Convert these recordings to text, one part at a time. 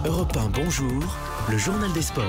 Europe 1, bonjour, le journal des sports.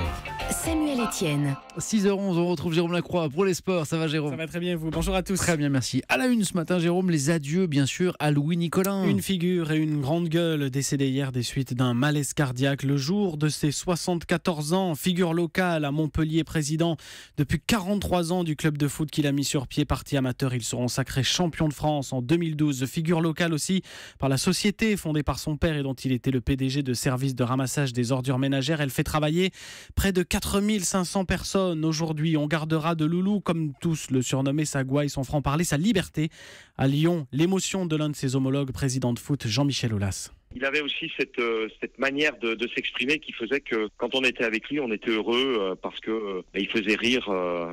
Samuel Etienne. 6h11, on retrouve Jérôme Lacroix pour les sports. Ça va, Jérôme? Ça va très bien, vous. Bonjour à tous. Très bien, merci. À la une ce matin, Jérôme, les adieux, bien sûr, à Louis Nicolin. Une figure et une grande gueule décédée hier des suites d'un malaise cardiaque. Le jour de ses 74 ans, figure locale à Montpellier, président depuis 43 ans du club de foot qu'il a mis sur pied, parti amateur. Ils seront sacrés champions de France en 2012. Figure locale aussi par la société fondée par son père et dont il était le PDG de service de ramassage des ordures ménagères. Elle fait travailler près de 4500 personnes. Aujourd'hui, on gardera de Loulou, comme tous le surnommaient, sa gouaille, son franc-parler, sa liberté. À Lyon, l'émotion de l'un de ses homologues, président de foot, Jean-Michel Aulas. Il avait aussi cette manière de s'exprimer qui faisait que quand on était avec lui, on était heureux parce que il faisait rire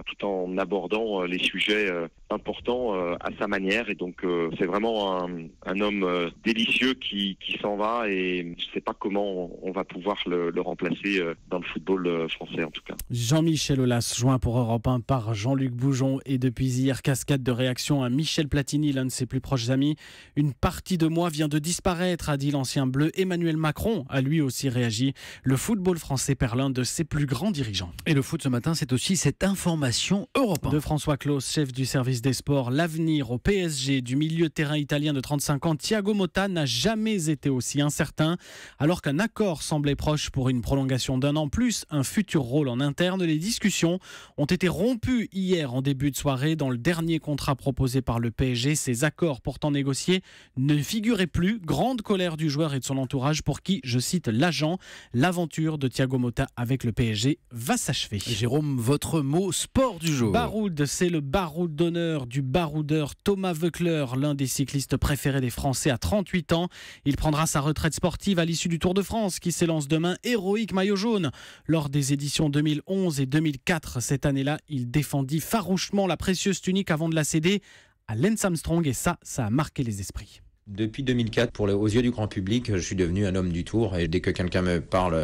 tout en abordant les sujets importants à sa manière. Et donc c'est vraiment un homme délicieux qui s'en va, et je ne sais pas comment on va pouvoir le remplacer dans le football français en tout cas. Jean-Michel Aulas, joint pour Europe 1 par Jean-Luc Boujon, et depuis hier, cascade de réactions à Michel Platini, l'un de ses plus proches amis. Une partie de moi vient de disparaître, a dit l'ancien bleu. Emmanuel Macron a lui aussi réagi. Le football français perd l'un de ses plus grands dirigeants. Et le foot ce matin, c'est aussi cette information Europe 1. De François Claus, chef du service des sports. L'avenir au PSG du milieu de terrain italien de 35 ans, Thiago Motta, n'a jamais été aussi incertain. Alors qu'un accord semblait proche pour une prolongation d'1 an plus un futur rôle en interne, les discussions ont été rompues hier en début de soirée. Dans le dernier contrat proposé par le PSG, ces accords pourtant négociés ne figuraient plus. Grande colère du joueur et de son entourage, pour qui, je cite l'agent, l'aventure de Thiago Motta avec le PSG va s'achever. Jérôme, votre mot sport du jour. Baroud, c'est le baroud d'honneur du baroudeur Thomas Voeckler, l'un des cyclistes préférés des Français à 38 ans. Il prendra sa retraite sportive à l'issue du Tour de France qui s'élance demain. Héroïque maillot jaune lors des éditions 2011 et 2004. Cette année-là, il défendit farouchement la précieuse tunique avant de la céder à Lance Armstrong, et ça a marqué les esprits. Depuis 2004, aux yeux du grand public, je suis devenu un homme du Tour, et dès que quelqu'un me parle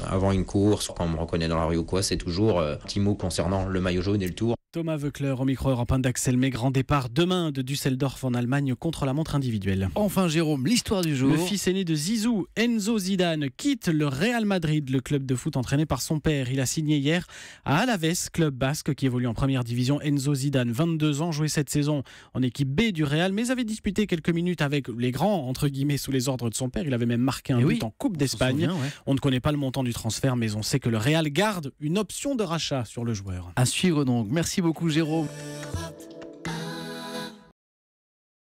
avant une course, quand on me reconnaît dans la rue ou quoi, c'est toujours un petit mot concernant le maillot jaune et le Tour. Thomas Voeckler au micro Europe 1 d'Axel May. Grand départ demain de Düsseldorf en Allemagne contre la montre individuelle. Enfin Jérôme, l'histoire du jour. Le fils aîné de Zizou, Enzo Zidane, quitte le Real Madrid, le club de foot entraîné par son père. Il a signé hier à Alaves, club basque qui évolue en première division. Enzo Zidane, 22 ans, joué cette saison en équipe B du Real, mais avait disputé quelques minutes avec les grands, entre guillemets, sous les ordres de son père. Il avait même marqué un but en Coupe d'Espagne. On ne connaît pas le montant du transfert, mais on sait que le Real garde une option de rachat sur le joueur. À suivre donc. Merci beaucoup Jérôme.